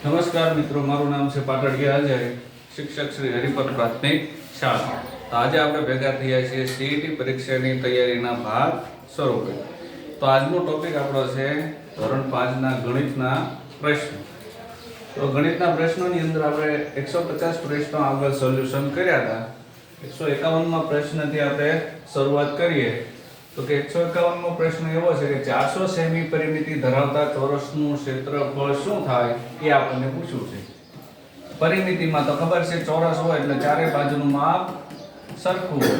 નમસ્કાર મિત્રો, મારું નામ છે પાટડિયા અજય, શિક્ષક શ્રી હરિપદ પ્રાથમિક શાળા. તો આજે આપણે ભેગા થયા છીએ સીઈટી પરીક્ષાની તૈયારીના ભાગ સ્વરૂપે. તો આજનો ટોપિક આપણો છે ધોરણ 5 ના ગણિતના પ્રશ્નો. તો ગણિતના પ્રશ્નોની અંદર આપણે 150 પ્રશ્નો આગળ સોલ્યુશન કર્યા હતા. 151મા પ્રશ્નથી આપણે શરૂઆત કરીએ. તો કે 151મો પ્રશ્ન એવો છે કે 400 સેમી પરિમિતિ ધરાવતા ચોરસનું ક્ષેત્રફળ શું થાય એ આપણને પૂછ્યું છે. પરિમિતિમાં તો ખબર છે ચોરસ હોય એટલે ચારે બાજુનું માપ સરખું હોય.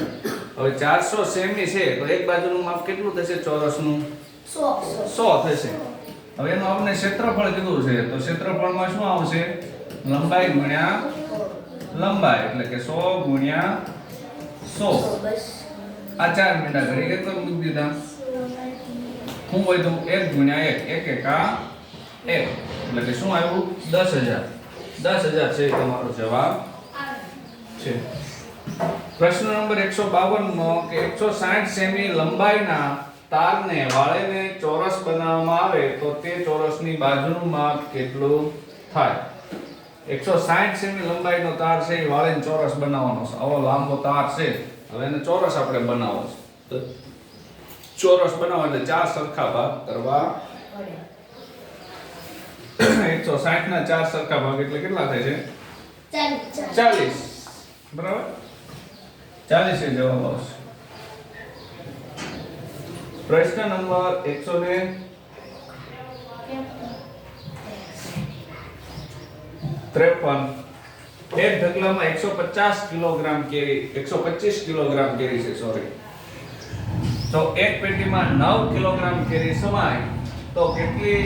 હવે 400 સેમી છે તો એક બાજુનું માપ કેટલું થશે ચોરસનું? 100 થશે. હવે એનું આપણે ક્ષેત્રફળ કીધું છે તો ક્ષેત્રફળમાં શું આવશે? લંબાઈ ગુણ્યા લંબાઈ એટલે કે 100 ગુણ્યા 100. આ 4 મીંડા કરી એક મૂકી દીધા. શું વધ્યું? 1 ગુણ્યા 1, 1 એકા 1 એટલે કે શું આવ્યું? 10000. 10000 છે તમારો જવાબ છે. પ્રશ્ન નંબર 152 માં કે 160 સેમી લંબાઈના તારને વાળીને ચોરસ બનાવવામાં આવે તો તે ચોરસની બાજુનું માપ કેટલું થાય? 160 સેમી લંબાઈનો તાર છે એ વાળીને ચોરસ બનાવવાનો છે. આવો લાંબો તાર છે. હવે એને ચોરસ આપણે બનાવવો છે. તો ચોરસ બનાવવા એટલે 4 સરખા ભાગ કરવા પડે. 160 ના 4 સરખા ભાગ એટલે કેટલા થાય છે? 40. બરાબર? 40 એ જવાબ આવશે. પ્રશ્ન નંબર 153. એક ઢગલામાં 150 કિલોગ્રામ કેરી 125 કિલોગ્રામ કેરી છે સોરી. તો એક પેટીમાં 9 કિલોગ્રામ કેરી સમાય તો કેટલી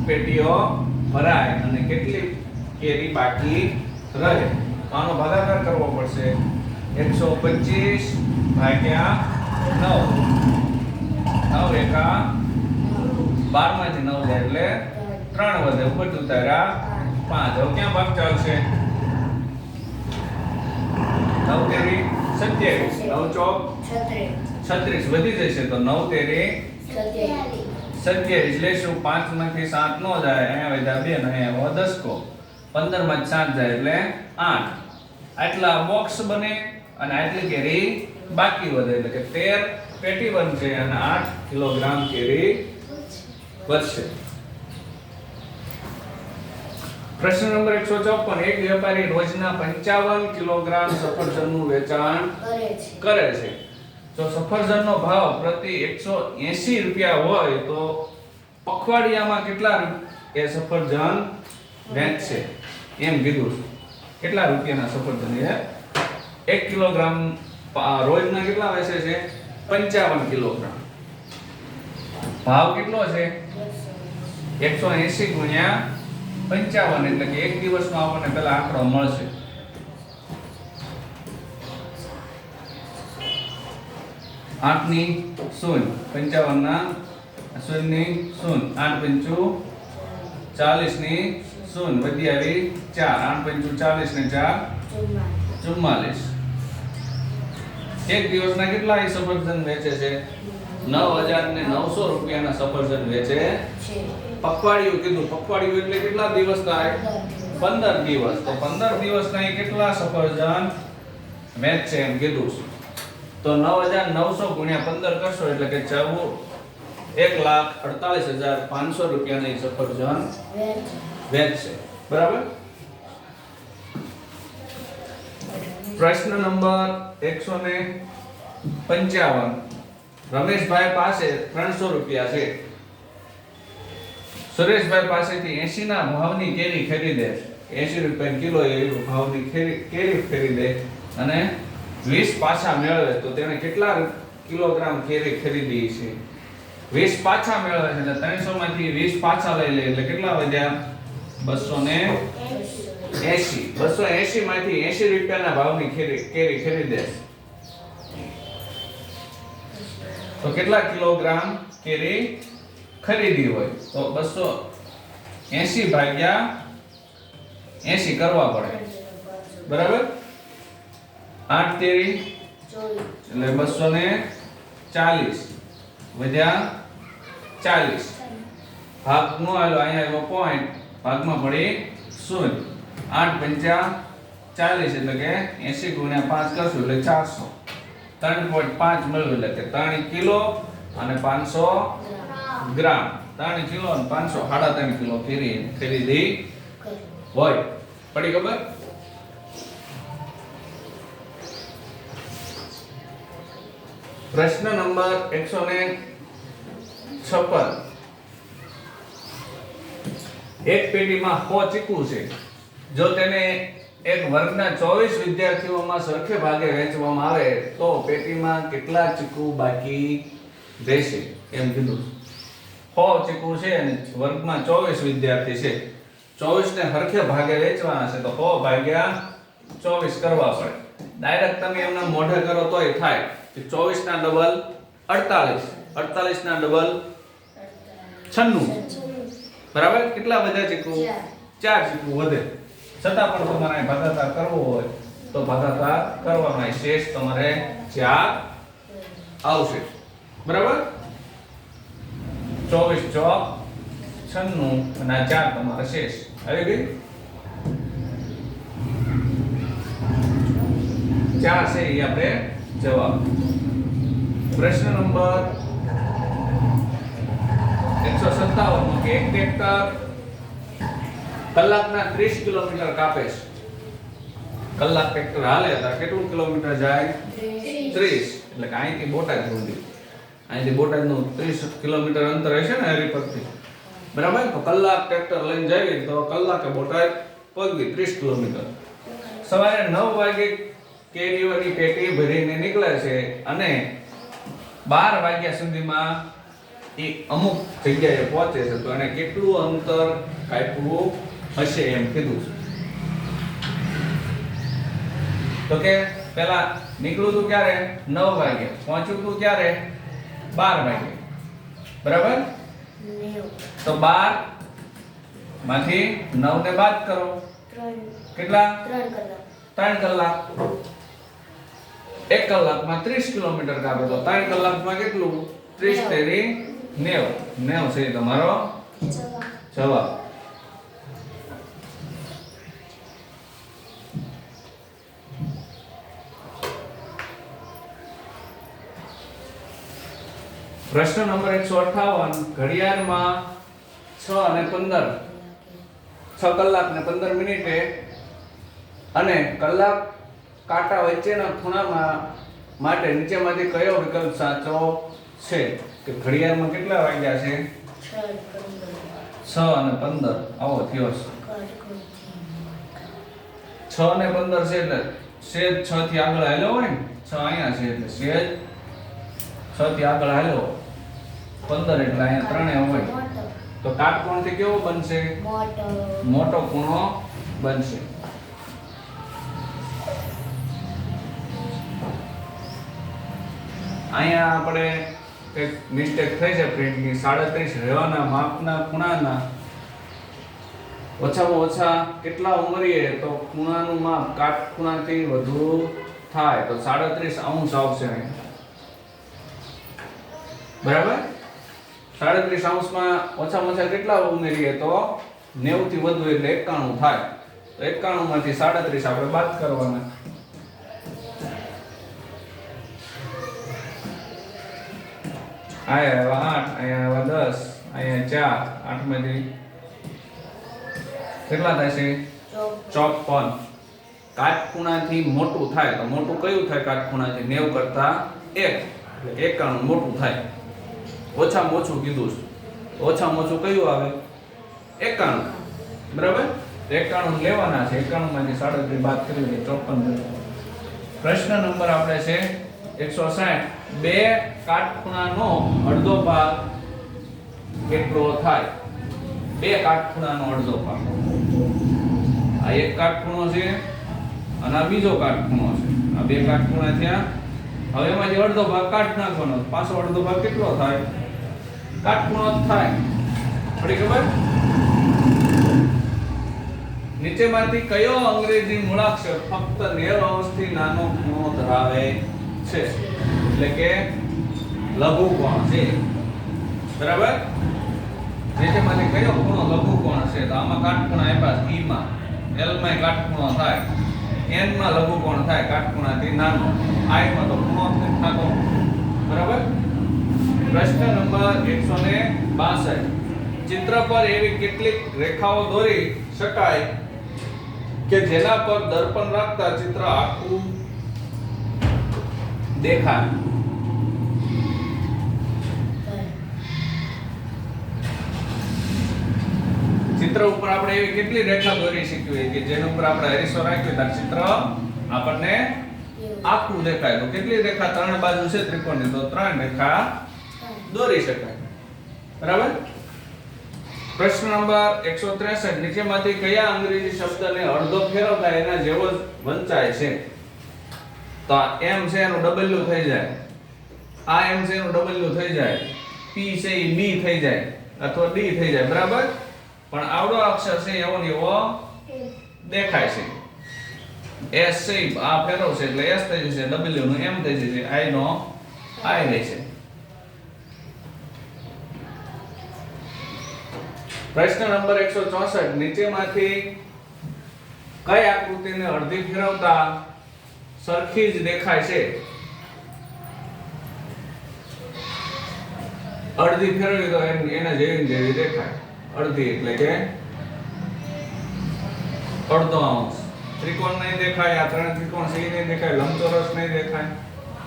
પેટીઓ ભરાય અને કેટલી કેરી બાકી રહે? આનો ભાગાકાર કરવો પડશે. 125 ભાગ્યા 9. 9 એકા 12 માંથી 9 જાય એટલે 3 વધે. ઉપર ઉતાર્યા 5. હવે ક્યાં ભાગ ચાલશે? 9 તેરી 27, 9 ચોક 36 વધી જશે તો 9 તેરી 27 લેશું. 5 માંથી 7 નો જાય, અહીંયા વધ્યા 2 ને અહીંયા 10 કો 15 માંથી 7 જાય એટલે 8. આટલા બોક્સ બને અને આટલી કેરી બાકી વધે એટલે કે 13 પેટી બનશે અને 8 કિલોગ્રામ કેરી વધશે. પ્રશ્ન નંબર 154. એક વેપારી રોજના 55 કિલોગ્રામ સફરજનનું વેચાણ કરે છે. જો સફરજનનો ભાવ પ્રતિ 180 રૂપિયા હોય તો પખવાડિયામાં કેટલા એ સફરજન વેચશે એમ કીધું. કેટલા રૂપિયાના સફરજન એ 1 કિલોગ્રામ રોજના કેટલા વેચે છે? 55 કિલોગ્રામ. ભાવ કેટલો છે? 180 ગુણ્યા 55 એટલે કે એક દિવસનો આપણને પેલા આંકડો મળશે. 8 ની 0, 55 ના 0 ની 0, 8 5 40 ની 0 વધી આવી 4, 8 5 40 ને 4 44. એક દિવસના કેટલા એ સફરજન વેચે છે? 9900 રૂપિયાના સફરજન વેચે છે. પખવાડિયું કીધું. પખવાડિયું એટલે કેટલા દિવસ થાય? 15 દિવસ. તો 15 દિવસના એ કેટલા સફરજન વેચે એમ કીધું. તો 9900 ગુણ્યા 15 કરશો એટલે કે 1,48,500 રૂપિયાના સફરજન વેચશે. બરાબર? પ્રશ્ન નંબર 155. રમેશભાઈ પાસે 300 રૂપિયા છે. સુરેશભાઈ પાસેથી 80 ના ભાવની કેરી ખરીદે. 80 રૂપિયા કિલો એ ભાવની કેરી ખરીદે અને 20 પાછા મેળવે તો તેને કેટલા કિલોગ્રામ કેરી ખરીદી છે? 20 પાછા મેળવે છે એટલે 300 માંથી 20 પાછા લઈ લે એટલે કેટલા વધ્યા? 280. 280 માંથી 80 રૂપિયાના ભાવની કેરી ખરીદે તો કેટલા કિલોગ્રામ કેરી ખરીદી હોય? તો 280 ભાગ્યા 80 કરવા પડે. બરાબર? 8 તેરી એટલે 240 વધ્યા 40. ભાગ નો આલો અહીંયા એવો પોઈન્ટ ભાગમાં પડી 0 8 પંચા 40 એટલે કે 80 ગુણ્યા 5 કરશું એટલે 400 3.5 મળ્યું એટલે કે 3 કિલો અને 500 ગ્રામ 3 કિલો અને 500 3.5 કિલો ખરીદી હોય. પડી ખબર? પ્રશ્ન નંબર 156. એક પેટીમાં 100 ચીકુ છે. જો તેને એક વર્ગના 24 વિદ્યાર્થીઓમાં સરખે ભાગે વહેંચવામાં આવે તો પેટીમાં કેટલા ચીકુ બાકી રહેશે એમ કીધું. 100 ચીકુ છે અને વર્ગમાં 24 વિદ્યાર્થી છે. 24 ને સરખે ભાગે વહેંચવાના છે તો 100 ભાગ્યા 24 કરવા પડે. ડાયરેક્ટ તમે એમના મોઢે કરો તોય થાય. 24 ના ડબલ 48, 48 ના ડબલ 96. બરાબર? કેટલા વધ્યા ચીકુ? 4 ચીકુ વધે. છતાં પણ તમારે ભાગાકાર કરવો હોય તો ભાગાકાર કરવાનો હોય. શેષ તમારે 4 આવશે. બરાબર? 24 ચોક 96 અને 4 તમારે શેષ આવી ગઈ. 4 છે એ આપણે જવાબ. પ્રશ્ન નંબર 157 કે એક ટ્રેક્ટર કલાકના 30 કિલોમીટર કાપે છે. કલાક ટ્રેક્ટર હાલે તો કેટલું કિલોમીટર જાય? 30. એટલે કે અહીંથી બોટાદ સુધી, અહીંથી બોટાદનું 30 કિલોમીટર અંતર હશે ને હરિપરથી. બરાબર? તો કલાક ટ્રેક્ટર લઈને જાય તો કલાકે બોટાદ પગવી 30 કિલોમીટર. સવારે 9 વાગે કેરીઓની પેટી ભરીને નીકળે છે અને 12 વાગ્યા સુધીમાં એ અમુક જગ્યાએ પહોંચે છે તો એને કેટલું અંતર કાપ્યું હશે એમ કીધું. તો કે પેલા નીકળ્યું તું ક્યારે? 9 વાગે. પહોંચ્યું તું ક્યારે? 12 વાગે. બરાબર? તો 12 માંથી 9 ને બાદ કરો. કેટલા? 3 કલાક. 1 કલાકમાં 30 કિલોમીટર કાપે તો 3 કલાકમાં કેટલું? 30 તેરી 90. 90 છે તમારો જવાબ. પ્રશ્ન નંબર 158. ઘડિયાળમાં 6 અને 15 6 કલાક ને 15 મિનિટે અને કલાક કાંટા વચ્ચેના ખૂણામાં માટે નીચેમાંથી કયો વિકલ્પ સાચો છે? કે ઘડિયાળમાં કેટલા વાગ્યા છે? 6 અને 15. આવો થયો છે. 6 ને 15 છે એટલે સેજ 6 થી આગળ હાલ્યો હોય ને. 6 અહીંયા છે એટલે સેજ 6 થી આગળ હાલ્યો. 15 એટલે અહીંયા ત્રણે હોય તો કાટકોણથી કેવો બનશે? મોટો ખૂણો બનશે. અહીંયા આપણે એક મિસ્ટેક થઈ છે પ્રિન્ટની. 37 રહેવાના માપના ખૂણાના ઓછામાં ઓછા કેટલા ઉમેરીએ તો ખૂણાનું માપ કાટખૂણાથી વધુ થાય તો 37 અંશ આવશે અહીંયા. બરાબર? 37 અંશમાં ઓછામાં ઓછા કેટલા ઉમેરીએ તો 90 થી વધુ એટલે 91 થાય. તો 91 માંથી 37 આપણે બાદ કરવાના. આયા 8, અહીંયા 10, અહીંયા 4, 8 માંથી કેટલા થશે? 54. કાટખૂણાથી મોટું થાય તો મોટું કયું થાય? કાટખૂણાથી 90 કરતા 1 એટલે 91 મોટું થાય. ઓછામાં ઓછું કીધું છે. ઓછામાં ઓછું કયું આવે? 91. બરાબર? 91 લેવાના છે. 91 માંથી 37 બાદ કરી દે 54. પ્રશ્ન નંબર આપણે છે 160. બે કાટખૂણાનો અડધો ભાગ કેટલો થાય? બે કાટખૂણાનો અડધો ભાગ. આ એક કાટખૂણો છે અને આ બીજો કાટખૂણો છે. આ બે કાટખૂણા થયા. હવે એમાંથી અડધો ભાગ કાઢ નાખવાનો. પાછો અડધો ભાગ કેટલો થાય? કાટખૂણો જ થાય. પડી ખબર? નીચેમાંથી કયો અંગ્રેજી મૂળાક્ષર ફક્ત 90 અંશથી નાનો ખૂણો ધરાવે છે? એટલે કે લઘુકોણ છે. બરાબર? નીચેમાંથી કયો ખૂણો લઘુકોણ છે? તો આમાં કાટખૂણા આપ્યા છે. ઈ માં L માં કાટખૂણો થાય, N માં લઘુકોણ થાય કાટખૂણાથી નાનો, I માં તો ખૂણો જ નથી થતો. બરાબર. પ્રશ્ન નંબર 162. ચિત્ર પર એવી કેટલીક રેખાઓ દોરી શકાય કે જેના પર દર્પણ રાખતા ચિત્ર આખું દેખાય. ચિત્ર ઉપર આપણે એવી કેટલી રેખા દોરી શકીએ કે જેના ઉપર આપણે અરીસો રાખીએ તો ચિત્ર આપણને આખું દેખાય. તો કેટલી રેખા? 3 બાજુ છે ત્રિકોણની, તો 3 રેખા દોરી શકાય. બરાબર. પ્રશ્ન નંબર 163. નીચેમાંથી કયા અંગ્રેજી શબ્દને અડધો ફેરવતા એના જેવો જ વંચાય છે? તો આ M છે એનું W થઈ જાય, આ M છે એનું W થઈ જાય, P છે એ B થઈ જાય અથવા D થઈ જાય. બરાબર. પણ આવડો અક્ષર છે એવો ને એવો દેખાય છે. S છે આ ફેરવશે એટલે S થઈ જશે, W નું M થઈ જશે, I નો I રહેશે. પ્રશ્ન નંબર 164. નીચેમાંથી કઈ આકૃતિને અડધી ફેરવતા સરખી જ દેખાય છે? અડધી ફેરવી તો એના જેવી દેખાય. અડધી એટલે કે અડધો અંશ. ત્રિકોણ નહીં દેખાય, આ 3 ત્રિકોણ છે નહીં દેખાય, લંબચોરસ નહીં દેખાય,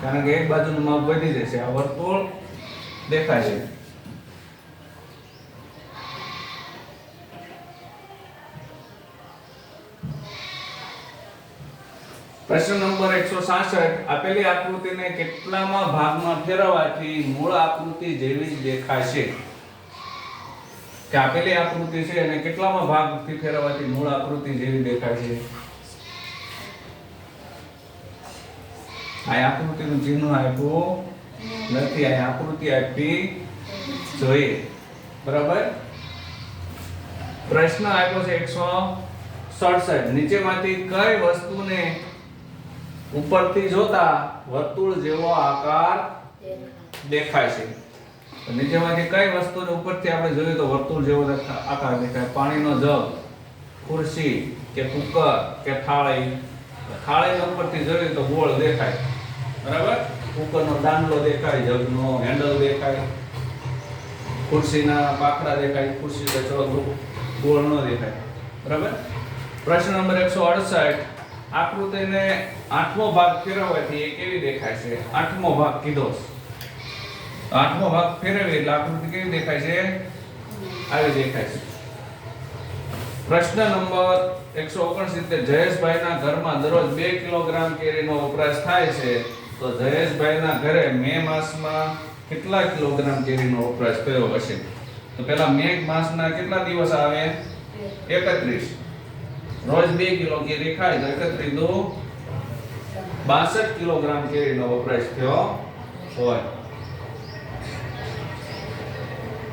કારણ કે એક બાજુનું માપ વધી જશે. આ વર્તુળ દેખાય છે. પ્રશ્ન નંબર 166. આપેલી આકૃતિને કેટલામાં ભાગમાં ફેરવવાથી મૂળ આકૃતિ જેવી જ દેખાય છે? કે આપેલી આકૃતિ છે અને કેટલામાં ભાગથી ફેરવવાથી મૂળ આકૃતિ જેવી દેખાય છે? આ આકૃતિનું ચિહ્ન આપ્યું નથી, આ આકૃતિ આપી જોઈએ. બરાબર. પ્રશ્ન આપ્યો છે 167. નીચેમાંથી કઈ વસ્તુને ઉપરથી જોતા વર્તુળ જેવો આકાર દેખાય છે? નીચેમાંથી કઈ વસ્તુને ઉપરથી આપણે જોઈએ તો વર્તુળ જેવો આકાર દેખાય? પાણીનો જગ, ખુરશી કે કુકર કે થાળી? થાળીને ઉપરથી જોઈએ તો ગોળ દેખાય. બરાબર. કુકરનો દાંડલો દેખાય, જગનો હેન્ડલ દેખાય, ખુરશીના પાખડા દેખાય, ખુરશી તો ગોળ ન દેખાય. બરાબર. પ્રશ્ન નંબર 168. આકૃતિને 8મો ભાગ ફેરવવાથી એ કેવી દેખાય છે? 8મો ભાગ કીધો. 8મો ભાગ ફેરવી એટલે આકૃતિ કેવી દેખાય છે? આવી દેખાય છે. પ્રશ્ન નંબર 169. જયેશભાઈના ઘરમાં દરરોજ 2 કિલોગ્રામ કેરીનો વપરાશ થાય છે, તો જયેશભાઈના ઘરે મે માસમાં કેટલા કિલોગ્રામ કેરીનો વપરાશ થયો હશે? તો પહેલા મે માસના કેટલા દિવસ આવે? 31. રોજ 2 કિલો કેરી ખાય તો 31 દુ 62 કિલોગ્રામ કેરીનો વપરાશ થયો હોય.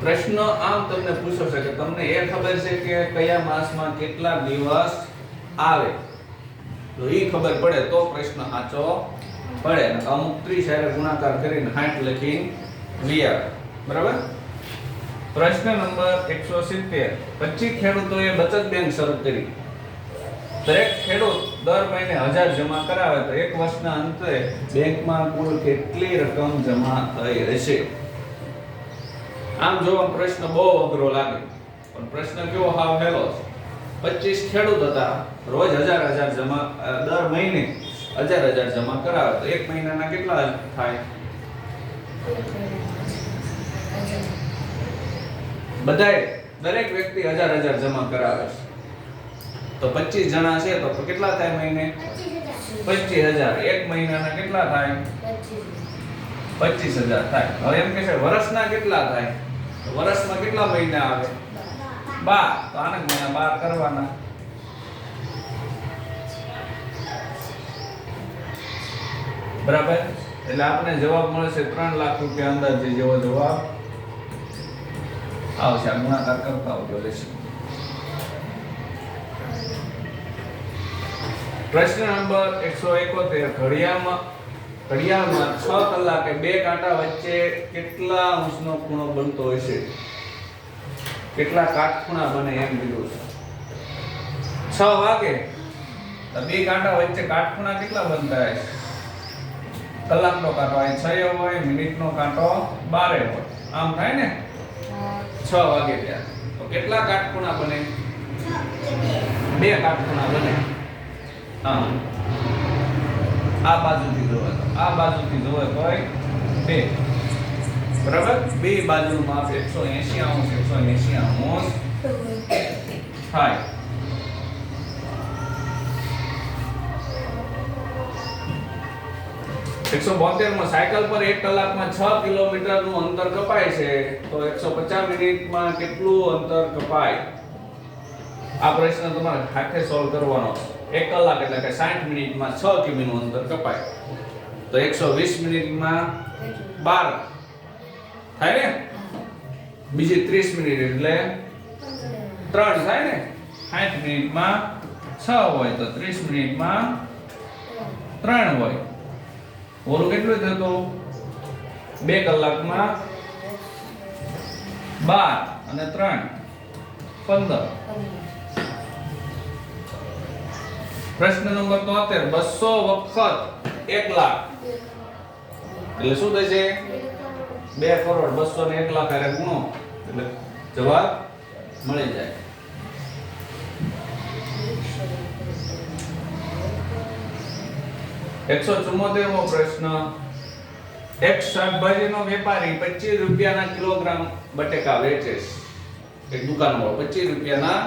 પ્રશ્ન આમ તમને પૂછો છે કે તમને એ ખબર છે કે કયા માસમાં કેટલા દિવસ આવે? તો એ ખબર પડે તો પ્રશ્ન સાચો પડે. અમુક 30 હારે ગુણાકાર કરીને 60 લખી વીઆર. બરાબર. પ્રશ્ન નંબર 170. 25 ખેડૂતોએ બચત બેંક શરૂ કરી. દરેક ખેડૂત દર મહિને 1000 જમા કરાવે તો એક વર્ષના અંતે બેંકમાં કુલ કેટલી રકમ જમા થઈ હશે? આમ જો પ્રશ્ન બહુ અઘરો લાગે પણ પ્રશ્ન કેવો હાવ હેલો છે. 25 ખેડૂત હતા, રોજ 1000 જમા, દર મહિને 1000 જમા કરાવે તો એક મહિનાના કેટલા થાય? બધાય દરેક વ્યક્તિ 1000 જમા કરાવે છે તો 25 જણા છે તો કેટલા થાય મહિને? 25000. એક મહિનાના કેટલા થાય? 25000 થાય. હવે એમ કે છે વર્ષના કેટલા થાય? તો વર્ષમાં કેટલા મહિના આવે? 12. તો આને ગુણ્યા 12 કરવાના. બરાબર. એટલે આપણે જવાબ મળશે 3 લાખ રૂપિયા અંદાજે જેવો જવાબ આવશે. આ ગુણાકાર કરતા આવજો લેશે. પ્રશ્ન નંબર 171. ઘડિયાળમાં 6 કલાકે 2 કાંટા વચ્ચે કેટલા અંશનો ખૂણો બનતો હશે? કેટલા કાટખૂણા બને એમ કીધું છે. 6 વાગે તો બે કાંટા વચ્ચે કાટખૂણા કેટલા બનતા હશે? કલાકનો કાંટો અહીં 6 હોય, મિનિટનો કાંટો 12 હોય, આમ થાય ને 6 વાગે ત્યાં તો કેટલા કાટખૂણા બને? 2 કાટખૂણા બને. હા, આ બાજુથી જોવે તો આ બાજુથી જોવે તોય 2, બરાબર. બે બાજુનું માપ 180 અંશ 180 અંશ થાય. એકસો 72 માં સાયકલ પર 1 કલાકમાં 6 કિલોમીટરનું અંતર કપાય છે તો 150 મિનિટમાં કેટલું અંતર કપાય? આ પ્રશ્ન તમારે હાથે સોલ્વ કરવાનો. 1 કલાક એટલે કે 60 મિનિટમાં 6 કિમીનું અંતર કપાય તો 120 મિનિટમાં 12 થાય ને. બીજી 30 મિનિટ એટલે 3 થાય ને. 60 મિનિટમાં 6 હોય તો 30 મિનિટમાં 3 હોય. ઓલું કેટલું થતું? 2 કલાકમાં 12 અને 3 15. પ્રશ્ન નંબર 73 200 વખત 1 લાખ એટલે શું થશે? 2 કરોડ. 200 ને 1 લાખ હારે ગુણો એટલે જવાબ મળી જાય. એકસો 74મો પ્રશ્ન એક શાકભાજીનો વેપારી 25 રૂપિયાના કિલોગ્રામ બટેકા વેચે છે. એક દુકાનવાળો 25 રૂપિયાના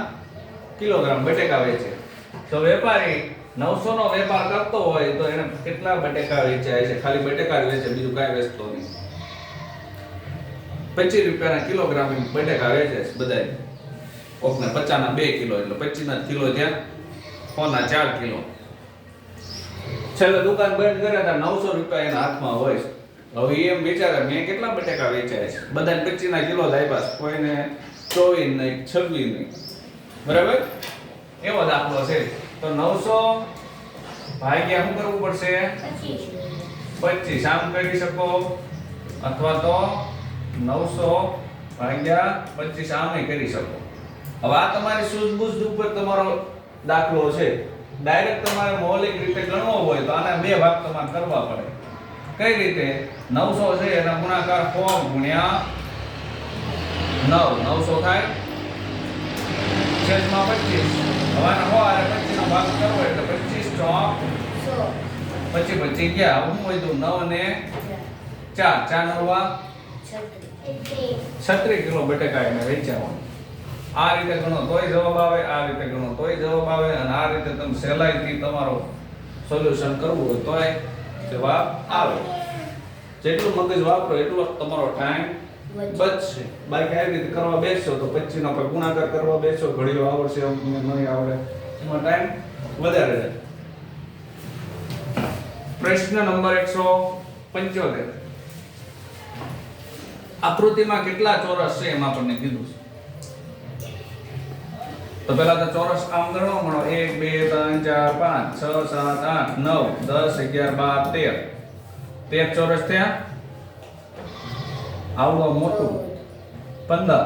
કિલોગ્રામ બટેકા વેચે તો વેપારી 900 નો વેપાર કરતો હોય તો એને કેટલા બટેકા વેચાય છે? ખાલી બટેકા જ વેચે, બીજું કાંઈ વેચતો નહીં. 25 રૂપિયાના કિલોગ્રામ બટેકા વેચે છે બધાય. કોકને 50 ના 2 કિલો એટલે 25 ના કિલો ત્યાં 100 ના 4 કિલો. છેલ્લે દુકાન બંધ કરે તો 900 રૂપિયા એના હાથમાં હોય. હવે એમ વિચારે મેં કેટલા બટેકા વેચાય છે? બધાને 25 ના કિલો જ આપ્યા છે, કોઈને 24 નહીં 26 નહીં, બરાબર. એવો દાખલો છે. તો 900 ભાગ્યા શું કરવું પડશે? 25. આમ કરી શકો અથવા તો 900 ભાગ્યા 25 આમ કરી શકો. હવે આ તમારી સૂઝબૂઝ ઉપર તમારો દાખલો છે. ડાયરેક્ટ તમારે મૌલિક રીતે ગણવો હોય તો આના 2 ભાગ તમારે કરવા પડે. કઈ રીતે? 900 છે એના ગુણાકાર 100 ગુણ્યા 9 900 થાય છેદમાં 25. હવે આના 100 અને 25 નો ભાગ કરવો એટલે 25 ચોક 100 25 ગયા. હું કીધું 9 ને 4 4 નવા 36 કિલો બટેકા એને વેચ્યા. આ રીતે ગણો તોય જવાબ આવે, આ રીતે ગણો તોય જવાબ આવે, અને આ રીતે તમે સહેલાઈથી તમારો સોલ્યુશન કરવું હોય તોય જવાબ આવે. જેટલું મગજ વાપરો એટલો તમારો ટાઈમ બચશે. બાકી આવી રીતે કરવા બેસશો તો 25 નો પર ગુણાકાર કરવા બેસશો, ઘડીઓ આવડશે નહીં આવડે એમાં ટાઈમ વધારે જાય. પ્રશ્ન નંબર 175 આકૃતિમાં કેટલા ચોરસ છે એમ આપણને કીધું છે. તો પહેલા તો ચોરસ આમ ગણવા મળો 1 2 3 4 5 6 7 8 9 10 11 12 13 ચોરસ થયા. આવડો મોટું 15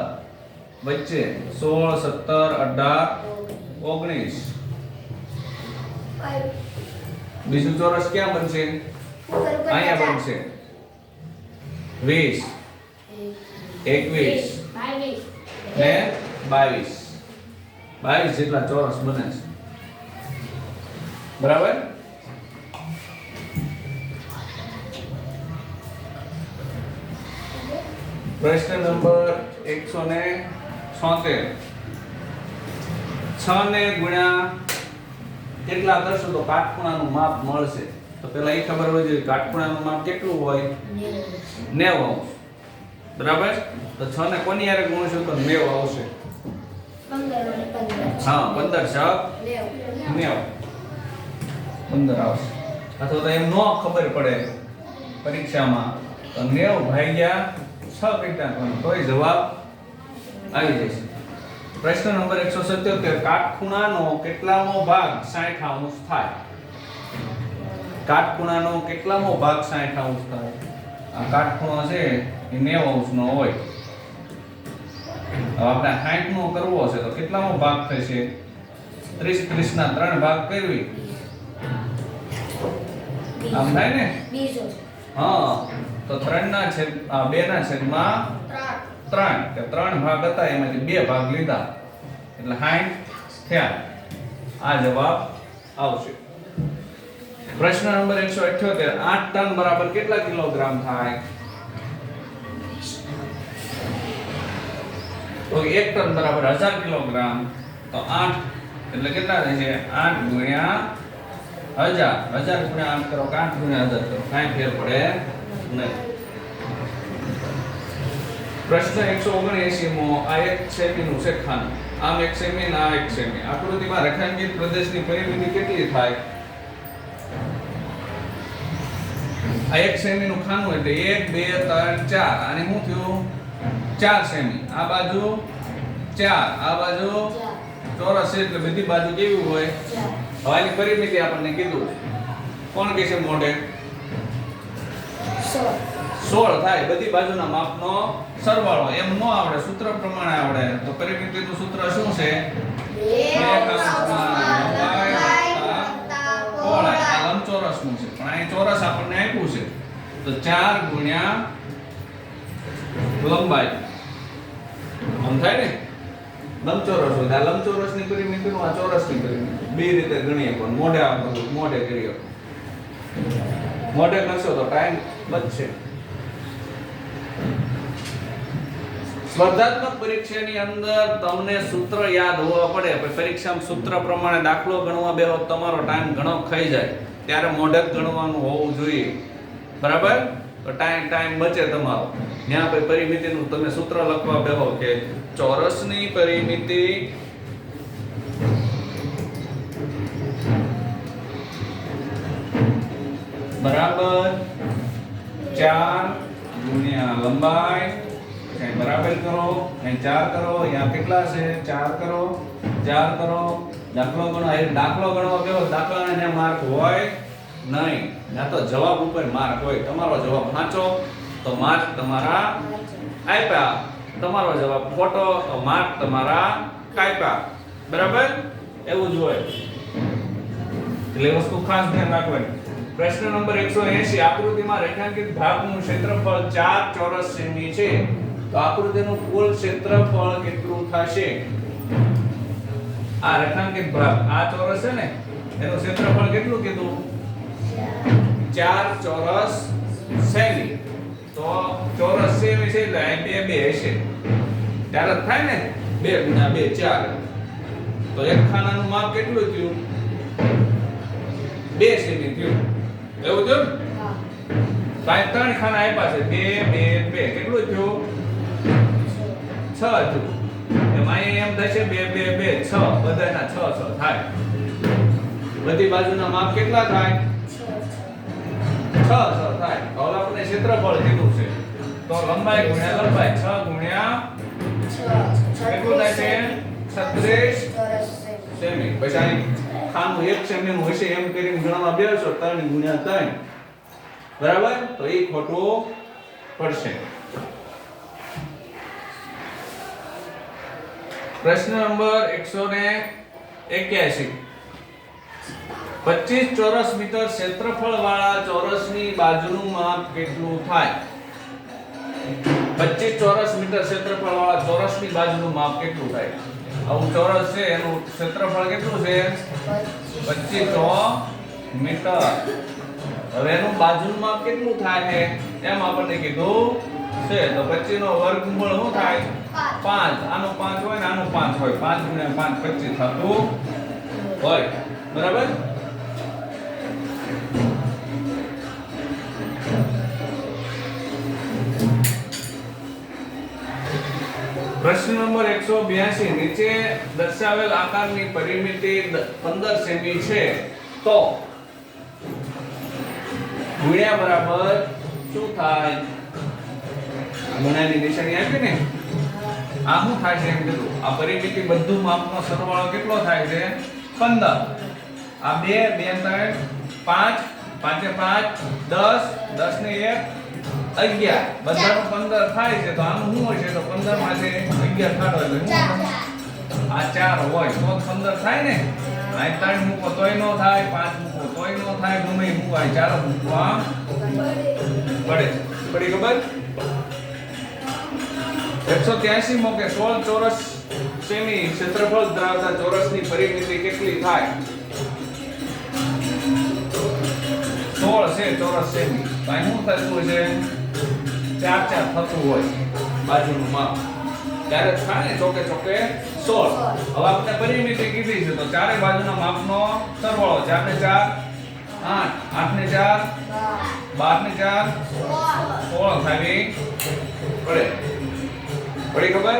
વચ્ચે 16 17 18 19. બીજું ચોરસ ક્યાં બનશે? અહીંયા બનશે 20 21 ને 22 જેટલા ચોરસ બને છે, બરાબર. પ્રશ્ન નંબર 176 6 ને ગુણ્યા કેટલા કરશો તો કાટખૂણાનું માપ મળશે. તો પહેલા એ ખબર હોય જોઈએ કાટખૂણાનું માપ કેટલું હોય? 90 અંશ, બરાબર. તો 6 ને કોની હારે ગુણશો તો 90 આવશે. 15 હા 15 આવશે. અથવા તો એમ નો ખબર પડે પરીક્ષામાં તો 90 ભાગ્યા 6 કેટલા ગણો તોય જવાબ આવી જશે. પ્રશ્ન નંબર 177 કાટખૂણાનો કેટલામો ભાગ 60 અંશ થાય? કાટખૂણાનો કેટલામો ભાગ 60 અંશ થાય? આ કાટખૂણો છે એ 90 અંશનો હોય. હવે આપણે 60 નો કરવો છે તો કેટલામો ભાગ થશે? 30 30 ના 3 ભાગ કરવી આમ થાય ને બીજો હા તો 3 ના છેદ 2 ના છેદમાં 3 કે 3 ભાગ હતા એમાંથી 2 ભાગ લીધા એટલે 60 થયા આ જવાબ આવશે પ્રશ્ન નંબર 178 8 ટન બરાબર કેટલા કિલોગ્રામ થાય તો 1 ટન બરાબર 1000 કિલોગ્રામ તો 8 એટલે કેટલા થાય છે 8 ગુણ્યા 1000 1000 ગુણ્યા 8 કરો કે 8 ગુણ્યા 1000 કરો કાંઈ ફેર પડે નહીં પ્રશ્ન 179 મો આ 1 સેમી નું છે ખાનું આમ 1 સેમી ના 1 સેમી આકૃતિમાં રેખાંકિત પ્રદેશની પરિમિતિ કેટલી થાય આ 1 સેમી નું ખાનું એટલે 1 2 3 4 અને શું થયું 4 સેમી આ બાજુ 4 આ બાજુ ચોરસ એટલે બધી બાજુ કેવી હોય હવે આની પરિમિતિ આપણને કીધું કોણ કહે છે મોઢે 16 થાય બધી બાજુના માપનો સરવાળો એમ ન આવડે સૂત્ર પ્રમાણે આવડે તો પરિમિતિનું સૂત્ર શું છે 2 લંબચોરસનું છે પણ અહીં ચોરસ આપણને આપ્યું છે તો 4 ગુણ્યા લંબાઈ આમ થાય ને લંબચોરસ હોય આ લંબચોરસની પરિમિતિનું આ ચોરસની પરિમિતિ બે રીતે ગણીએ પણ મોઢે કરીએ મોઢે કરશો તો ટાઈમ બચશે સ્પર્ધાત્મક પરીક્ષાની અંદર તમને સૂત્ર યાદ હોવા પડે પરીક્ષામાં સૂત્ર પ્રમાણે દાખલો ગણવા બેહો તમારો ટાઈમ ઘણો ખાઈ જાય ત્યારે મોઢે ગણવાનું હોવું જોઈએ બરાબર તો ટાઈમ બચે તમારો ત્યાં પછી પરિમિતિનું તમે સૂત્ર લખવા બેહો કે ચોરસની પરિમિતિ બરાબર 4 ગુણ્યા લંબાઈ અહીં બરાબર કરો અહીં 4 કરો અહીંયા કેટલા છે 4 કરો દાખલો ગણો એ દાખલો ગણવા બેહો દાખલાને માર્ક હોય નહીં ના તો જવાબ ઉપર માર્ક હોય તમારો જવાબ સાચો તો માર્ક તમારા આપ્યા તમારો જવાબ ખોટો તો માર્ક તમારા કાપ્યા બરાબર એવું જ હોય એટલે વસ્તુ ખાસ ધ્યાન રાખવાની પ્રશ્ન નંબર 180 આકૃતિમાં રેખાંકિત ભાગનું ક્ષેત્રફળ 4 ચોરસ સેમી છે તો આકૃતિનું કુલ ક્ષેત્રફળ કેટલું થશે આ રેખાંકિત ભાગ આ ચોરસ છે ને એનું ક્ષેત્રફળ કેટલું કીધું 4 ચોરસ સેમી તો ચોરસ સેમી છે એટલે અહીં 2 2 હશે ત્યારે થાય ને 2 ગુણ્યા 2 4 તો એક ખાનાનું માપ કેટલું થયું 2 સેમી થયું એવું થયું ને 3 ખાના આપ્યા છે 2 2 2 કેટલું થયું 6 થયું એમાં એમ થશે 2 2 2 6 બધાના 6 6 થાય બધી બાજુના માપ કેટલા થાય 6 6 થાય તો આપણે ક્ષેત્રફળ કીધું છે તો લંબાઈ ગુણ્યા લંબાઈ 6 ગુણ્યા 6 કેટલું થાય છે 36 સેમી પછી અહીં ખાનું 1 સેમી નું હશે એમ કરીને ગણવા બેસો 3 ગુણ્યા 3 બરાબર તો એ ખોટું પડશે પ્રશ્ન નંબર 181 25 ચોરસ મીટર ક્ષેત્રફળ વાળા ચોરસની બાજુનું માપ કેટલું થાય 25 ચોરસ મીટર ક્ષેત્રફળ વાળા ચોરસની બાજુનું માપ કેટલું થાય આવું ચોરસ છે એનું ક્ષેત્રફળ કેટલું છે 25 મીટર હવે એનું બાજુનું માપ કેટલું થાય છે એમ આપણને કીધું છે તો 25 નો વર્ગમૂળ શું થાય 5 આનું 5 હોય ને આનું 5 હોય 5 ગુણ્યા 5 25 થતું હોય બરાબર પ્રશ્ન નંબર 182 નીચે દર્શાવેલ આકારની પરિમિતિ 15 સેમી છે તો ગુણ્યા બરાબર શું થાય ગુણ્યાની નિશાની આપી ને આ શું થાય છે એમ કીધું આ પરિમિતિ બધું માપનો સરવાળો કેટલો થાય છે 15 આ 2 2 3 5 5 10 10 ને 1 11 બધાનું 15 થાય છે તો આનું શું હશે તો 15 માંથી 11 કાઢો એટલે શું આ 4 હોય તો 15 થાય ને. આ 3 મૂકો તોય નો થાય, 5 મૂકો તોય નો થાય, ગમે ઈ મૂકો, આ 4 મૂકવા પડે. પડી ખબર? 183 મો કે 16 ચોરસ સેમી ક્ષેત્રફળ ધરાવતા ચોરસની પરિમિતિ કેટલી થાય? 16 છે ચોરસ સેમી. તો અહીં શું થતું હશે? 4 4 થતું હોય બાજુનું માપ. ત્યારે થાય ને ચોકે ચોકે 16. હવે આપણે પરિમિતિ કીધી છે તો ચારે બાજુના માપનો સરવાળો 4 ને 4 8, 8 ને 4 12 ને 4 16 થાવી પડે. પડી ખબર?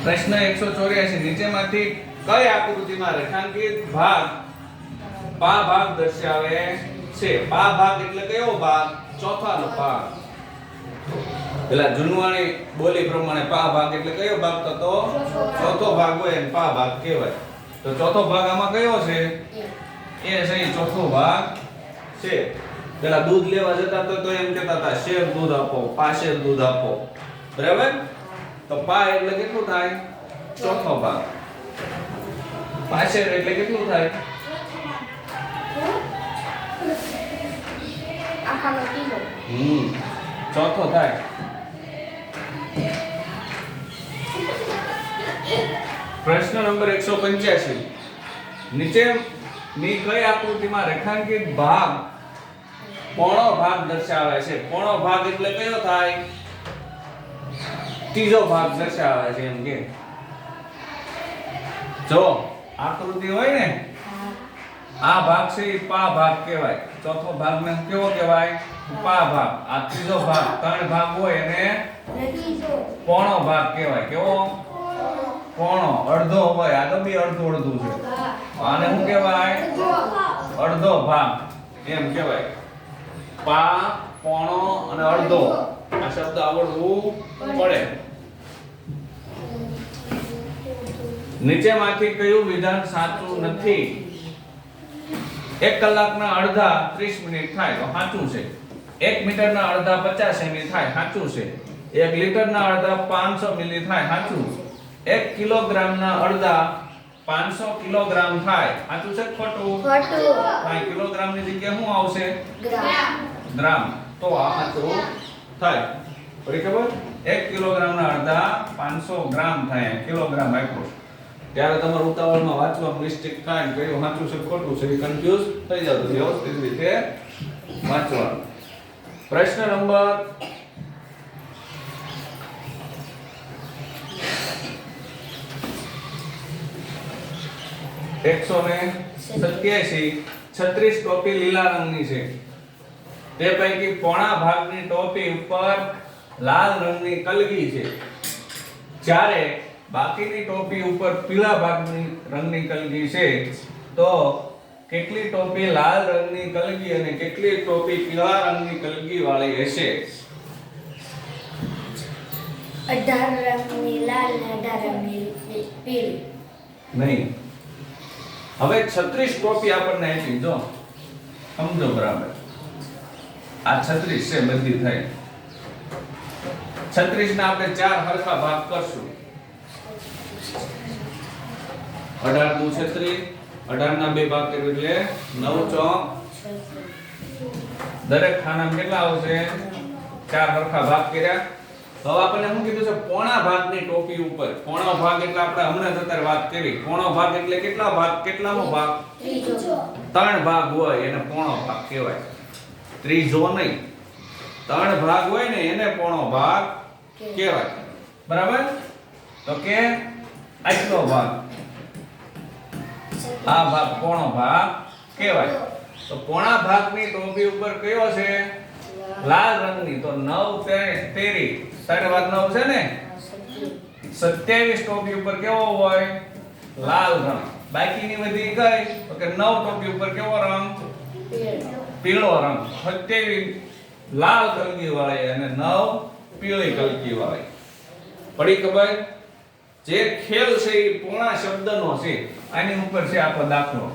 પ્રશ્ન 184 નીચેમાંથી કઈ આકૃતિમાં રેખાંકિત ભાગ પા ભાગ દર્શાવે છે? પા ભાગ એટલે કયો ભાગ? ચોથાનો ભાગ. પેલા જૂનવાણી બોલી પ્રમાણે પા ભાગ એટલે કયો ભાગ થતો? ચોથો ભાગ હોય એને પા ભાગ કહેવાય. તો ચોથો ભાગ આમાં કયો છે? એ સહી ચોથો ભાગ છે. પેલા દૂધ લેવા જતા તો એમ કહેતા હતા શેર દૂધ આપો, પાશેર દૂધ આપો. બરાબર? તો પા એટલે કેટલું થાય? ચોથો ભાગ. પાશેર એટલે કેટલું થાય? આખાનો કિલો. ચોથો થાય. પ્રશ્ન નંબર 185 નીચેની કઈ આકૃતિમાં રેખાંકિત ભાગ પોણો ભાગ દર્શાવે છે? પોણો ભાગ એટલે કયો થાય? ત્રીજો ભાગ દર્શાવે છે. એમ કે જો આકૃતિ હોય ને, આ ભાગ છે એ પા ભાગ કહેવાય. ચોથો ભાગને કેવો કહેવાય? પા ભાગ. આ ત્રીજો ભાગ 3 ભાગ હોય એને પોણો ભાગ કહેવાય. કેવો? પોણો. અડધો હોય. આ તો બી અડધું અડધું છે. આને શું કહેવાય? અડધો ભાગ એમ કહેવાય. પા, પોણો અને અડધો આ શબ્દ આવડવું પડે. નીચેમાંથી કયું વિધાન સાચું નથી? 1 કલાકના અડધા 30 મિનિટ થાય તો સાચું છે. 1 મીટરના અડધા 50 સેમી થાય સાચું છે. 1 લીટરના અડધા 500 મિલી થાય સાચું. 1 કિલોગ્રામના અડધા 500 કિલોગ્રામ થાય સાચું છે ખોટું? ખોટું. આ કિલોગ્રામની જગ્યાએ શું આવશે? ગ્રામ. ગ્રામ. તો આ સાચું થાય. પડી ખબર? 1 કિલોગ્રામના અડધા 500 ગ્રામ થાય. કિલોગ્રામ આપ્યો ત્યારે તમારે ઉતાવળમાં વાંચવામાં મિસ્ટેક થાય ને કયું સાચું છે ખોટું છે એ કન્ફ્યુઝ થઈ જાવ. વ્યવસ્થિત રીતે વાંચવાનું. પ્રશ્ન નંબર 187 36 ટોપી લીલા રંગની છે. તે પૈકી પોણા ભાગની ટોપી ઉપર લાલ રંગની કલગી છે, જ્યારે બાકીની ટોપી ઉપર પીળા ભાગની રંગની કલગી છે. તો કેટલી ટોપી લાલ રંગની કલગી અને કેટલી ટોપી પીળા રંગની કલગી વાળી હશે? 18 રંગની લાલ અને 18 રંગની પીળી. નહીં. હવે 36 ટોપી આપણને આપી. જો સમજો બરાબર. આ 36 છે બધી થઈ. 36 ના આપણે 4 હરખા ભાગ કરશું. 18 દુ 36, 18 ના 2 ભાગ કરીએ એટલે 9 ચોક. દરેક ખાનામાં કેટલા આવશે? 4 હરખા ભાગ કર્યા. હવે આપણને શું કીધું છે? પોણા ભાગની ટોપી ઉપર. પોણો ભાગ એટલે આપણે હમણાં જ અત્યારે વાત કરી. પોણો ભાગ એટલે કેટલા ભાગ? કેટલામો ભાગ? ત્રીજો. 3 ભાગ હોય એને પોણો ભાગ કહેવાય. ત્રીજો નહીં. 3 ભાગ હોય ને એને પોણો ભાગ કહેવાય. બરાબર? તો કે આટલો ભાગ, આ ભાગ પોણો ભાગ કહેવાય. તો પોણા ભાગની ટોપી ઉપર કયો છે? લાલ રંગની. તો 9 13 3 વાર 9 છે ને? 27 ટોપી ઉપર કેવો હોય? લાલ રંગ. બાકીની બધી કઈ? તો કે 9 ટોપી ઉપર કેવો રંગ? પીળો રંગ. 27 લાલ કલગી વાળી અને 9 પીળી કલગી વાળી. પડી ખબર? જે ખેલ છે એ પોણા શબ્દનો છે. આની ઉપર છે આપણો દાખલો.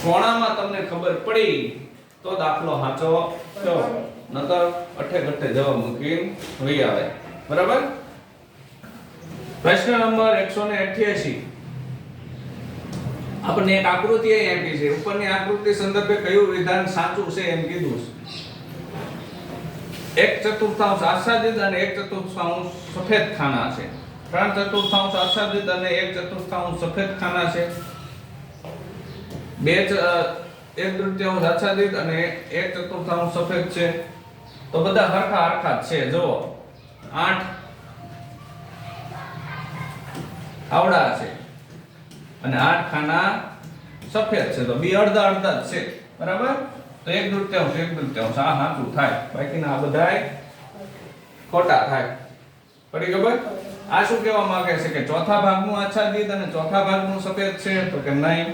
પોણામાં તમને ખબર પડી તો દાખલો સાચો થયો. નકર અઠે ઘટે જવાબ મૂકી વહી આવે. બરાબર? પ્રશ્ન નંબર 188. આપણને એક આકૃતિ અહીં આપી છે. ઉપરની આકૃતિ સંદર્ભે કયું વિધાન સાચું છે એમ કીધું છે. 1/4 આચ્છાદિત અને 1/4 સફેદ ખાના છે. 3/4 આચ્છાદિત અને 1/4 સફેદ ખાના છે. 1/3 આચ્છાદિત અને 1/4 સફેદ છે. તો બધા હરખા હરખા જ છે. જુઓ 8 આવડા છે અને 8 ખાના સફેદ છે. તો બી અડધા અડધા જ છે. બરાબર? તો 1/3 આ સાચું થાય, બાકીના આ બધાય ખોટા થાય. પડી ખબર? આ શું કહેવા માંગે છે કે ચોથા ભાગનું આચ્છાદિત અને ચોથા ભાગનું સફેદ છે? તો કે નહીં.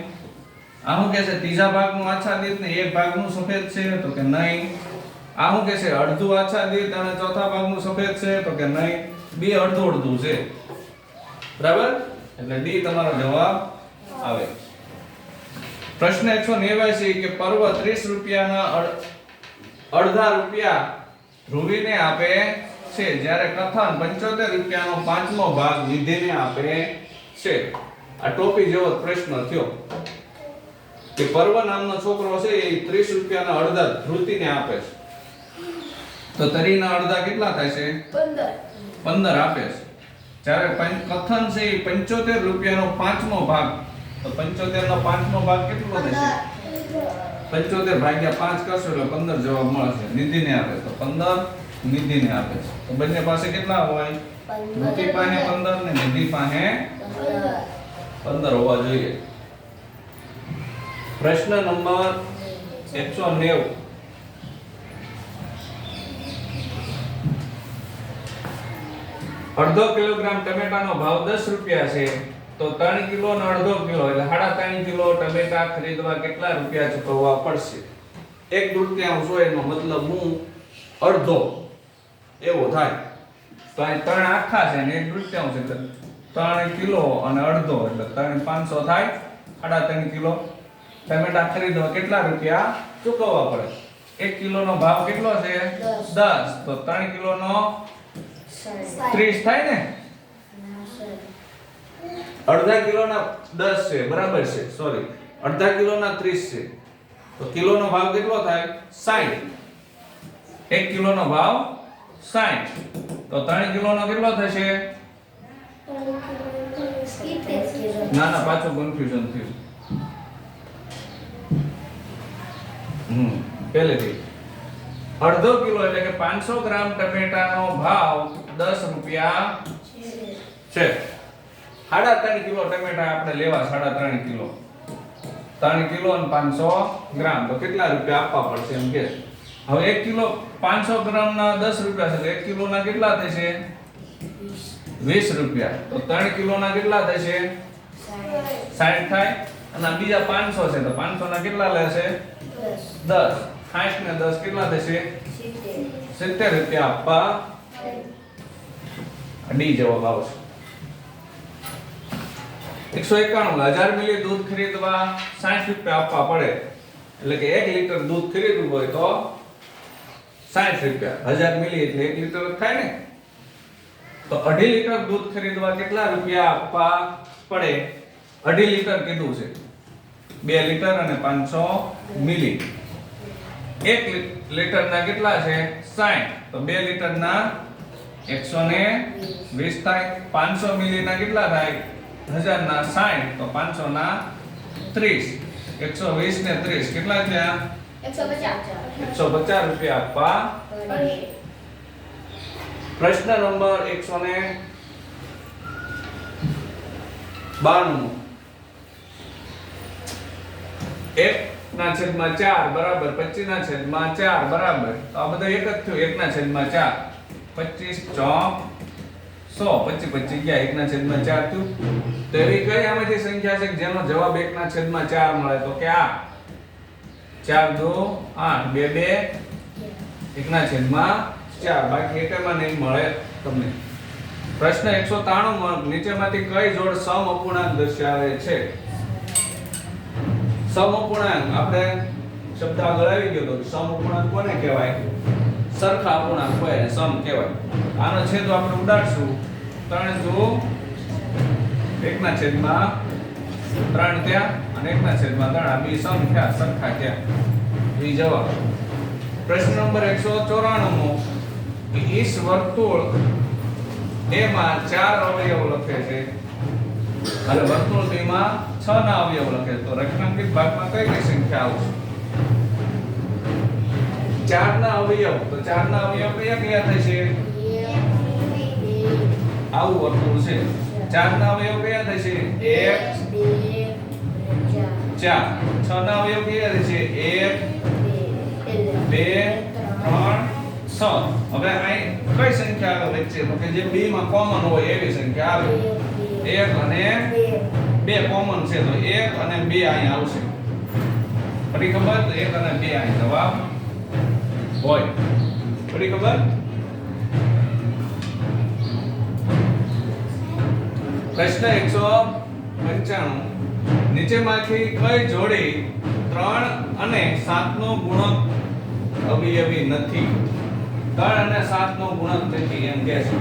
આ શું કહે છે ત્રીજા ભાગનું આચ્છાદિત ને એક ભાગનું સફેદ છે? તો કે નહીં. આ શું કહે છે અડધું આચ્છાદિત અને ચોથા ભાગનું સફેદ છે? તો કે નહીં. બી અડધું અડધું છે. બરાબર? એટલે ડી તમારો જવાબ આવે. પ્રશ્ન 189 કે પર્વ 30 રૂપિયાના અડધા રૂપિયા ધ્રુવીને આપે છે, જ્યારે કથન 75 રૂપિયાનો પાંચમો ભાગ નિધિને આપે છે. આ ટોપી જેવો પ્રશ્ન થયો કે પર્વ નામનો છોકરો છે એ 30 રૂપિયાના અડધા ધ્રુતિને આપે છે. તો તરીના અડધા કેટલા થાય છે? 15 આપે છે. જ્યારે કથન છે એ 75 રૂપિયાનો પાંચમો ભાગ, તો 75 નો પાંચમો ભાગ કેટલો થશે? 75 ભાગ્યા 5 કરશો એટલે 15 જવાબ મળશે. નિધિને આપે તો 15 નિધિને આપે છે. તો બંને પાસે કેટલા હોય? ધ્રુતિ પાસે 15 ને નિધિ પાસે 15 હોવા જોઈએ. પ્રશ્ન નંબર 190. અડધો કિલોગ્રામ ટમેટાનો ભાવ 10 રૂપિયા છે, તો 3 કિલો અને અડધો કિલો એટલે 3.5 કિલો ટમેટા ખરીદવા કેટલા રૂપિયા ચૂકવવા પડશે? 1/3 હોય એનો મતલબ હું અડધો એવો થાય. તો અહીં 3 આખા છે અને 1/3 છે, એટલે 3 કિલો અને અડધો એટલે 500 થાય. 3.5 કિલો ટમેટા ખરીદવા કેટલા રૂપિયા ચૂકવવા પડે? 1 કિલોનો ભાવ કેટલો છે? 10. તો 3 કિલોનો 30 થાય ને? અડધા કિલોના 10 છે, બરાબર છે. સોરી, અડધા કિલોના 30 છે. તો કિલોનો ભાવ કેટલો થાય? 60. 1 કિલોનો ભાવ 60. તો 3 કિલોનો કેટલો થશે? ના ના, પાછું કન્ફ્યુઝન થયું. પહેલેથી અડધો કિલો એટલે કે 500 ગ્રામ ટમેટાનો ભાવ 10 રૂપિયા છે. 3.5 કિલો ટમેટા આપણે લેવા. 3.5 કિલો, 3 કિલો અને 500 ગ્રામ, તો કેટલા રૂપિયા આપવા પડશે એમ કે. હવે 1 કિલો 500 ગ્રામ ના 10 રૂપિયા છે, તો 1 કિલો ના કેટલા થશે? 20 રૂપિયા. તો 3 કિલો ના કેટલા થશે? 60 થાય. અને બીજા 500 છે, તો 500 ના કેટલા લેશે? 10. 60 ને 10 કેટલા થશે? 70 રૂપિયા આપવા. ડી જવાબ આવશે. 191 1000 મિલી દૂધ ખરીદવા 60 રૂપિયા આપવા પડે. એટલે કે 1 લીટર દૂધ ખરીદવું હોય તો 60 રૂપિયા. 1000 મિલી એટલે 1 લીટર થાય ને? તો 2.5 લીટર દૂધ ખરીદવા કેટલા રૂપિયા આપવા પડે? 2.5 લીટર કીધું છે. 2 લીટર અને 500 મિલી. 1 લીટર ના કેટલા છે? 60. તો 2 લીટર ના 120 થાય. 500 મિલી ના કેટલા થાય? 1000 ના 60. તો 500 ના 30. 120 ને 30 કેટલા થયા? 150 રૂપિયા આપવા. પ્રશ્ન નંબર 192. 1/4 બરાબર 25/4 બરાબર. તો આ બધા એક જ થયું. 1/4 25 ચોક 100. 25 ગયા 1/4 થયું. તો એવી કઈ આમાંથી સંખ્યા છે કે જેનો જવાબ 1/4 મળે? તો કે આ 4 2 8 2 2 1/4. બાકી એકમાં નહીં મળે તમને. પ્રશ્ન 193 માં નીચેમાંથી કઈ જોડ સમઅપૂર્ણાંક દર્શાવે છે? સમઅપૂર્ણાંક આપણે શબ્દ આગળ આવી ગયો તો સમઅપૂર્ણાંક કોને કહેવાય? સરખા અપૂર્ણાંક હોય સમ કહેવાય. આનો છેદ આપણે ઉડાડશું. 3 2 1/3 3 ત્યાં અને 1/3 આ બે સંખ્યા સરખા થયા. એ જવાબ. પ્રશ્ન નંબર 194 મો કે इस વર્તુળ એમાં 4 અવયવ લખે છે અને વર્તુળ B માં 6 ના અવયવ લખે તો રેખાંકિત ભાગમાં કઈ કઈ સંખ્યા આવશે? 4 ના અવયવ તો 4 ના અવયવ કયા કયા થશે? આવું વર્તુળ છે. 4 ના અવયવ કયા થશે? 1 4. 6 ના અવયવ કયા થશે? 1 2 3 6. હવે અહીં કઈ સંખ્યા આવે વચ્ચે તો કે જે B માં કોમન હોય એવી સંખ્યા આવે. 1 અને 2 કોમન છે તો 1 અને 2 અહીં આવશે. ફરી ખબર તો 1 અને 2 અહીં જવાબ હોય. ફરી ખબર? પ્રશ્ન 195 નીચેમાંથી કઈ જોડી 3 અને 7 નો ગુણક અવયવી નથી? 3 અને 7 નો ગુણક નથી એમ કહે છે.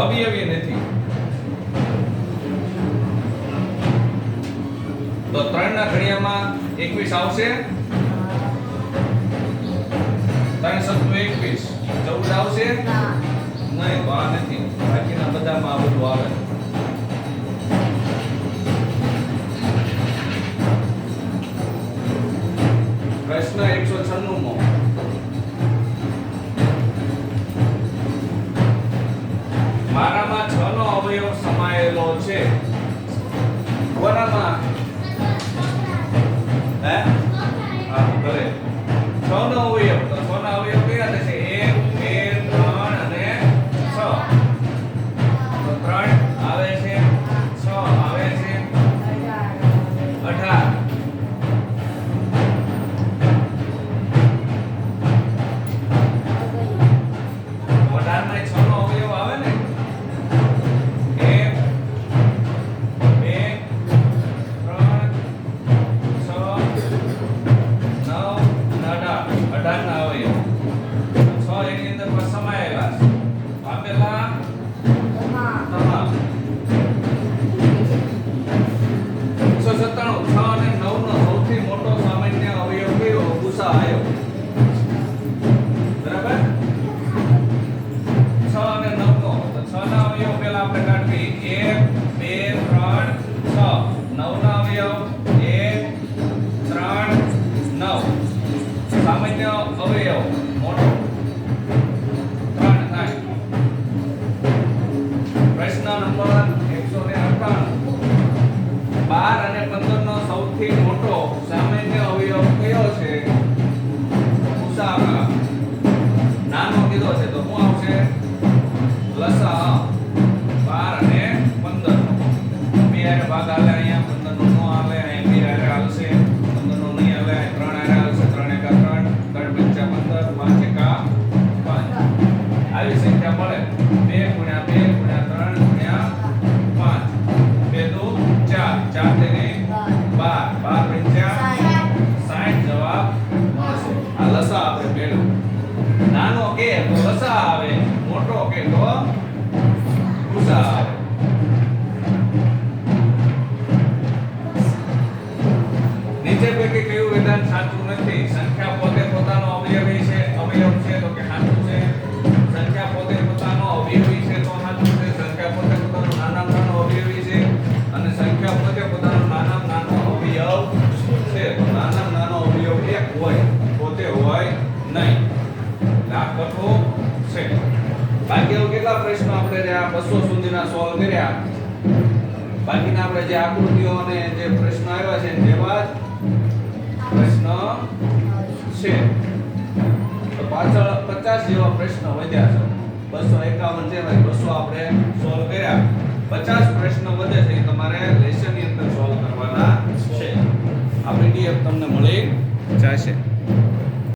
અવયવી નથી તો 3 ના ઘડિયામાં 21 આવશે. 3 સત્તુ 21 14 આવશે નહીં તો આ નથી. બાકીના બધામાં આ બધું આવે. પ્રશ્ન 196 મો મારામાં 6 નો અવયવ સમાયેલો છે. કોનામાં? હે હા કરે 6 નો અવયવ તો 6 ના અવયવ કયા થશે? 1 2 3 અને 6 તો 3 આવે છે 6 આવે છે 18. સામાન્ય અવયવ મોટો 3 થાય. પ્રશ્ન નંબર 198 12 અને 15 નો સૌથી મોટો સામાન્ય અવયવ કયો છે? ગુસાઅ. નાનો કીધો છે તો શું આવશે? લસા 12 અને 15 બે હારે ભાગ આલે અહીંયા 15 નો નો આવે અહીંયા બે હારે આવશે 15 નો નહીં આવે 3 હારે આવશે 3 એકા 3 3 પંચા 15 5 એકા 5 આવી સંખ્યા મળે 2 ગુણ્યા 2 ગુણ્યા 3 ગુણ્યા 5 2 દુ 4 4 તેને 12 12 પંચા 60 જવાબ મળશે. આ લસા આપણે પેલું નાનો કે તો લસા આવે મોટો કે તો ગુસા આવે. નીચે પૈકી કયું વિધાન સાચું નથી? સંખ્યા પોતે પોતાનો અવયવી છે અવયવ છે તો કે સાચું છે. સંખ્યા પોતે પોતાનો અવયવી છે તો સાચું છે. સંખ્યા પોતે પોતાનો નાનામાં નાનો અવયવી છે અને સંખ્યા પોતે પોતાનો નાનામાં નાનો અવયવ છે તો નાનામાં નાનો અવયવ એક હોય પોતે હોય નહીં. આ ખોટું છે. બાકી કેટલા પ્રશ્નો આપણે જે આ 200 સુધીના સોલ્વ કર્યા બાકીના આપણે જે આકૃતિઓ અને જે પ્રશ્નો આવ્યા છે જેવા જ પ્રશ્ન છે. તો પાછળ 50 જેવા પ્રશ્નો વધ્યા છે. 251 છે ભાઈ 200 આપણે સોલ્વ કર્યા. 50 પ્રશ્નો વધે છે તમારે લેસન ની અંદર સોલ્વ કરવાના છે. આ પીડીએફ તમને મળી જશે.